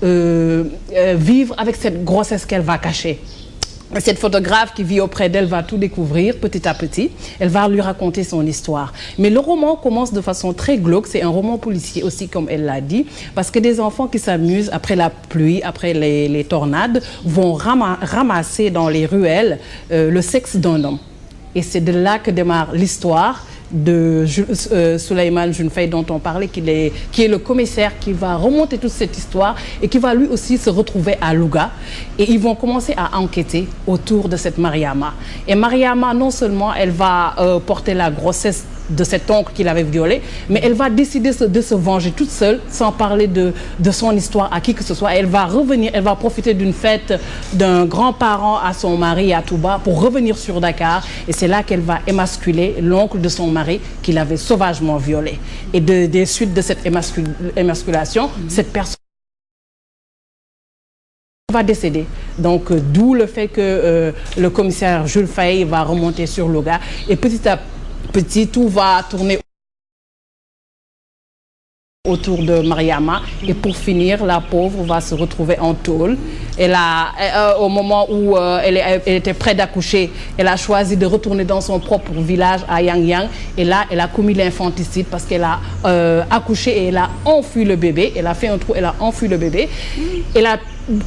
vivre avec cette grossesse qu'elle va cacher. Cette photographe qui vit auprès d'elle va tout découvrir petit à petit. Elle va lui raconter son histoire. Mais le roman commence de façon très glauque. C'est un roman policier aussi, comme elle l'a dit. Parce que des enfants qui s'amusent après la pluie, après les tornades, vont ramasser dans les ruelles le sexe d'un homme. Et c'est de là que démarre l'histoire de Souleymane Jules Faye dont on parlait, qui est le commissaire qui va remonter toute cette histoire et qui va lui aussi se retrouver à Louga. Et ils vont commencer à enquêter autour de cette Mariama. Et Mariama, non seulement elle va porter la grossesse de cet oncle qu'il avait violé, mais elle va décider de se venger toute seule, sans parler de son histoire à qui que ce soit. Elle va revenir, elle va profiter d'une fête d'un grand-parent à son mari à Touba pour revenir sur Dakar. Et c'est là qu'elle va émasculer l'oncle de son mari qui l'avait sauvagement violé. Et des suites de cette émasculation, cette personne va décéder. Donc d'où le fait que le commissaire Jules Faye va remonter sur Louga. Et petit à petit, tout va tourner autour de Mariama. Et pour finir, la pauvre va se retrouver en tôle. Au moment où elle était près d'accoucher, elle a choisi de retourner dans son propre village à Yang Yang. Et là, elle a commis l'infanticide parce qu'elle a accouché et elle a enfui le bébé. Elle a fait un trou, elle a enfui le bébé. Elle a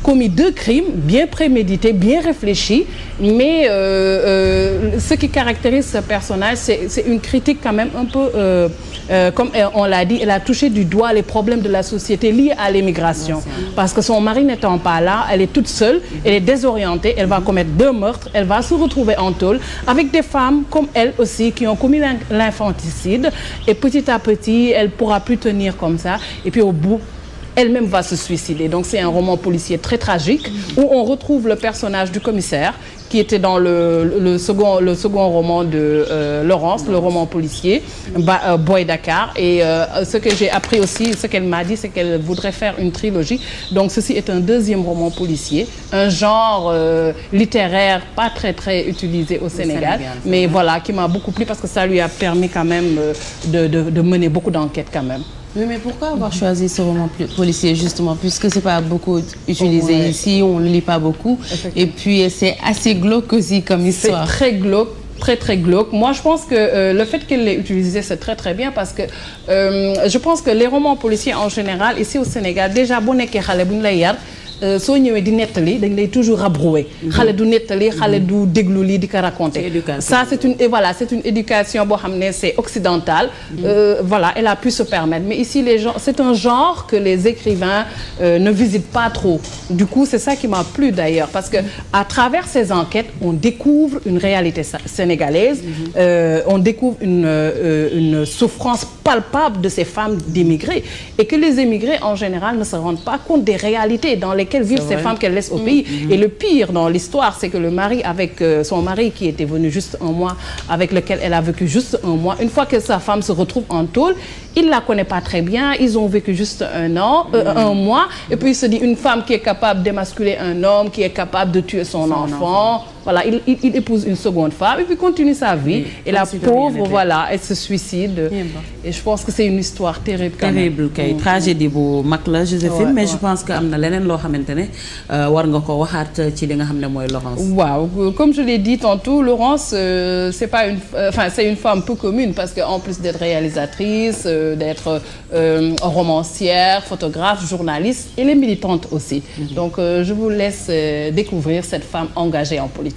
commis 2 crimes bien prémédités, bien réfléchis, mais ce qui caractérise ce personnage, c'est une critique quand même un peu, comme on l'a dit, elle a touché du doigt les problèmes de la société liés à l'immigration. Parce que son mari n'étant pas là, elle est toute seule, elle est désorientée, elle va commettre 2 meurtres, elle va se retrouver en tôle avec des femmes comme elle aussi qui ont commis l'infanticide, et petit à petit, elle ne pourra plus tenir comme ça, et puis au bout, elle-même va se suicider. Donc c'est un roman policier très tragique où on retrouve le personnage du commissaire qui était dans le second roman de Laurence, le roman policier, Boy Dakar. Et ce que j'ai appris aussi, ce qu'elle m'a dit, c'est qu'elle voudrait faire une trilogie. Donc ceci est un 2e roman policier, un genre littéraire pas très utilisé au Sénégal, mais voilà, qui m'a beaucoup plu parce que ça lui a permis quand même de mener beaucoup d'enquêtes quand même. Oui, mais pourquoi avoir choisi ce roman policier justement, puisque c'est pas beaucoup utilisé ici, on ne le lit pas beaucoup, et puis c'est assez glauque aussi comme histoire. C'est très glauque, très glauque. Moi, je pense que le fait qu'elle l'ait utilisé, c'est très bien parce que je pense que les romans policiers en général, ici au Sénégal, déjà, bon nekkee xale bu ñu lay yar soo ñëwee di nettali dañ lay toujours rabrouer. xale du nettali, xale du déglu lii di ko raconter. Ça c'est une éducation boo xam ne c'est occidental. Voilà, elle a pu se permettre. Mais ici les gens, c'est un genre que les écrivains ne visitent pas trop. Du coup, c'est ça qui m'a plu d'ailleurs parce que à travers ces enquêtes, on découvre une réalité sénégalaise, on découvre une souffrance palpable de ces femmes d'immigrés et que les immigrés en général ne se rendent pas compte des réalités dans lesquelles vivent ces femmes qu'elle laisse au pays. Et le pire dans l'histoire, c'est que le mari, avec son mari qui était venu juste un mois, avec lequel elle a vécu juste un mois, une fois que sa femme se retrouve en tôle, il ne la connaît pas très bien, ils ont vécu juste un mois, et puis il se dit une femme qui est capable d'émasculer un homme, qui est capable de tuer son enfant. Voilà, il épouse une seconde femme et puis continue sa vie. Et la pauvre, voilà, elle se suicide. Et je pense que c'est une histoire terrible quand même. Terrible, kay tragédie bu mag la Joséphine, mais je pense que am na leneen loo xamante ne war nga ko waxaat ci li nga xam ne mooy Laurence. Waaw, comme je l'ai dit tantôt, Laurence, c'est pas c'est une femme peu commune parce qu'en plus d'être réalisatrice, d'être romancière, photographe, journaliste, elle est militante aussi. Donc je vous laisse découvrir cette femme engagée en politique.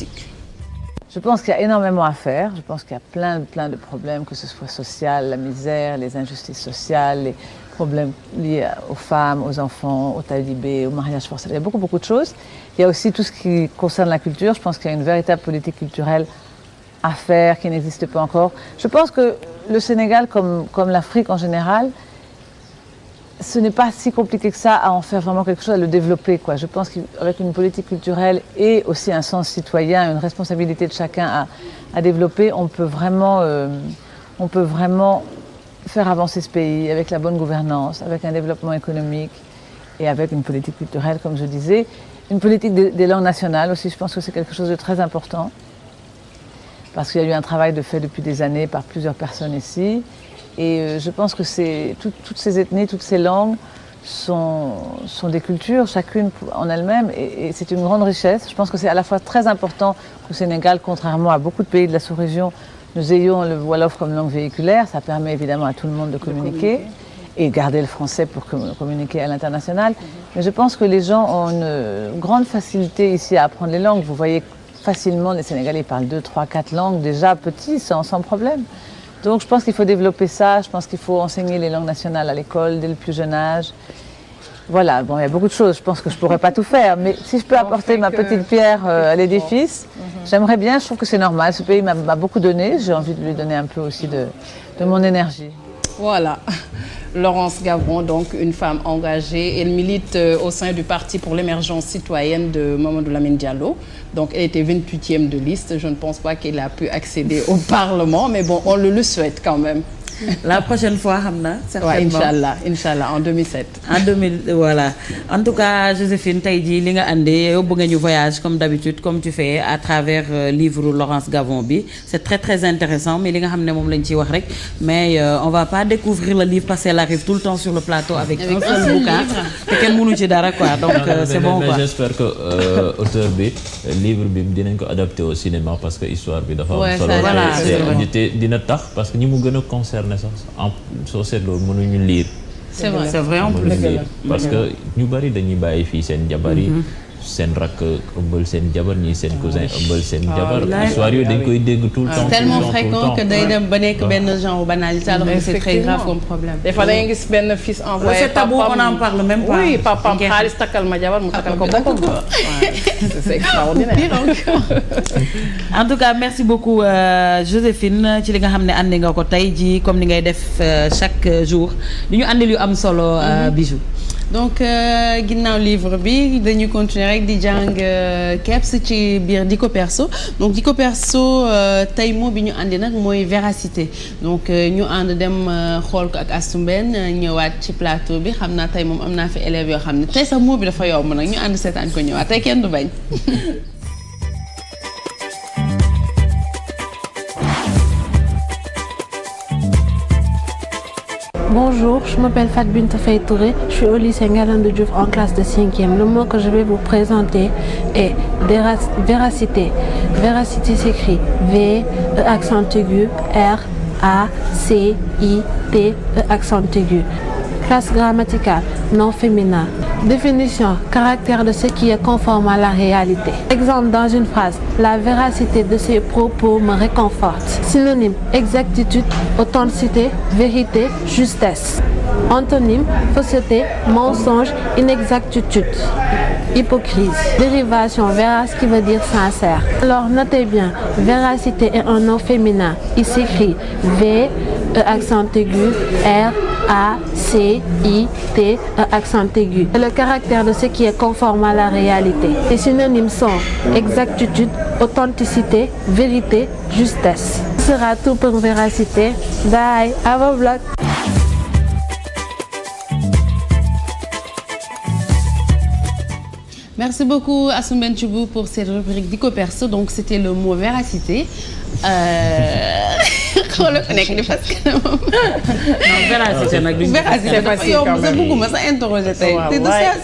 Je pense qu'il y a énormément à faire. Je pense qu'il y a plein de problèmes, que ce soit social, la misère, les injustices sociales, les problèmes liés aux femmes, aux enfants, aux talibés, au mariage forcé. Il y a beaucoup de choses. Il y a aussi tout ce qui concerne la culture. Je pense qu'il y a une véritable politique culturelle à faire qui n'existe pas encore. Je pense que le Sénégal, comme l'Afrique en général, ce n'est pas si compliqué que ça à en faire vraiment quelque chose, à le développer, quoi. Je pense qu'avec une politique culturelle et aussi un sens citoyen, une responsabilité de chacun à développer, on peut vraiment faire avancer ce pays avec la bonne gouvernance, avec un développement économique et avec une politique culturelle, comme je disais. Une politique des langues nationales aussi, je pense que c'est quelque chose de très important parce qu'il y a eu un travail de fait depuis des années par plusieurs personnes ici. Et je pense que toutes ces ethnies, toutes ces langues sont des cultures, chacune en elle-même, et c'est une grande richesse. Je pense que c'est à la fois très important qu'au Sénégal, contrairement à beaucoup de pays de la sous-région, nous ayons le wolof comme langue véhiculaire. Ça permet évidemment à tout le monde de communiquer et garder le français pour communiquer à l'international. Mais je pense que les gens ont une grande facilité ici à apprendre les langues. Vous voyez facilement, les Sénégalais parlent 2, 3, 4 langues déjà petits, sans problème. Donc je pense qu'il faut développer ça, je pense qu'il faut enseigner les langues nationales à l'école dès le plus jeune âge. Voilà, bon, il y a beaucoup de choses, je pense que je ne pourrais pas tout faire, mais si je peux apporter ma petite pierre à l'édifice, j'aimerais bien, je trouve que c'est normal. Ce pays m'a beaucoup donné, j'ai envie de lui donner un peu aussi de mon énergie. Voilà. Laurence Gavron, donc une femme engagée. Elle milite au sein du Parti pour l'émergence citoyenne de Mamadou Lamine Diallo. Donc elle était 28e de liste. Je ne pense pas qu'elle a pu accéder au Parlement, mais bon, on le souhaite quand même. La prochaine fois, Hamna, certainement. Ouais, Inch'Allah, en 2007. En 2000, voilà. En tout cas, Joséphine, tu as dit que tu as un voyage comme d'habitude, comme tu fais à travers le livre Laurence Gavron. C'est très très intéressant, mais mais on ne va pas découvrir le livre parce qu'elle arrive tout le temps sur le plateau avec un seul bouquin. Donc c'est bon. Mais j'espère que l'auteur du livre est adapté au cinéma parce que l'histoire est parce que nous avons concerne lire. C'est vrai en plus. Parce que nous bari dañuy bayyi fi sen jabari sen rak eubal sen jabar ñi sen cousin eubal sen jabar histoire yo dañ koy dégg tout le temps. C'est tellement fréquent que day dem ba nek ben genre banalité alors que c'est très grave comme problème. Des fois dañuy gis ben fils envoyé c'est tabou, on en parle même pas. Oui, papa xaliss takal ma jabar mu takal ko bopam. C'est extraordinaire. En tout cas, merci beaucoup Joséphine ci li nga xamné andé nga ko tay ji comme ni ngay def chaque jour. Di ñu andil yu am solo Bijou. Donc ginnaaw livre bi dañuy continuer rek di jàng Kebs ci biir Dico Perso. Donc Dico Perso tey moo bi ñu andi nag mooy véracité. Donc ñu ànd dem xool ko ak Astou Mbène ñëwaat ci plateau bi xam naa tey moom am naa fi élèves yoo xam ne tey sax moo bi dafa yomb nag ñu ànd seetaan ko ñëwaat tey kenn du bañ. Bonjour, je m'appelle Fat Bintou Faye Touré, je suis au lycée Ngalandou Diouf en classe de 5e. Le mot que je vais vous présenter est véracité. Véracité s'écrit V, E accent aigu, R, A, C, I, T, E accent aigu. Classe grammaticale, non féminin. Définition, caractère de ce qui est conforme à la réalité. Exemple dans une phrase, la véracité de ces propos me réconforte. Synonyme, exactitude, authenticité, vérité, justesse. Antonyme, fausseté, mensonge, inexactitude, hypocrisie. Dérivation, vérace qui veut dire sincère. Alors notez bien, véracité est un nom féminin. Il s'écrit V, E accent aigu, R, A, C, I, T, E accent aigu. C'est le caractère de ce qui est conforme à la réalité. Les synonymes sont exactitude, authenticité, vérité, justesse. Ce sera tout pour véracité. Bye, à vos blogs. Merci beaucoup Astou Mbène Thioubou pour cette rubrique Dico Perso. Donc c'était le mot véracité. xoolal ko nekk di fas kanam. Non véracité nag duñ. Véracité dafa yomb sa bëgguma sa interroger tey.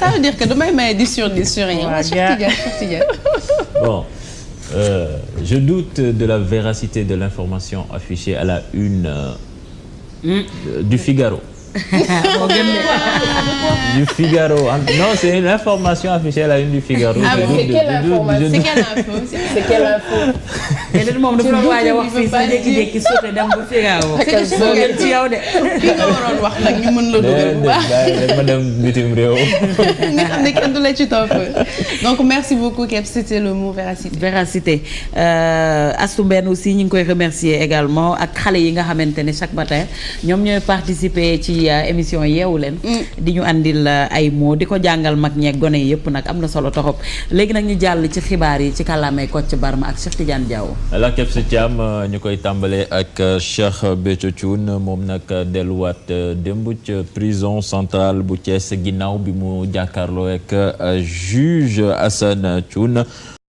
Ça veut dire que damay maye 10 sur 10 sur rien. Bon, je doute de la véracité de l'information affichée à la une du Figaro. Du Figaro. Non, c'est une information affichée à la une du Figaro. Ah, c'est quelle information? C'est quelle info? C'est quelle info? Et le monde dafa waaj a wax fii sa jékki-jékki sote dem ba Figaro. C'est que soo gën ci yow de. Ki nga waroon wax nag ñu mën la dugal bu baax. Ma dem bitim réew. Nga xam ne kenn du la ci topp. Donc merci beaucoup Kebs, c'était le mot véracité. Véracité. Astou Mbène aussi ñu ngi koy remercier également ak xale yi nga xamante ne chaque matin ñoom ñooy participer ci émission yeewu leen di ñu andil ay mots di ko jàngal mag ñeeg gone yi yëpp nag am na solo torop léegi nag ñu jàll ci xibaar yi ci kàllaamay Kocc Barma ak Cheikh Tidiane Diaw. la Kebs Thiam ñu koy tàmbalee ak Cheikh Béthio Thioune moom nag delluwaat démb ca prison centrale bu Thiès ginnaaw bi mu jàkkaarloo ak juge Assane Thioune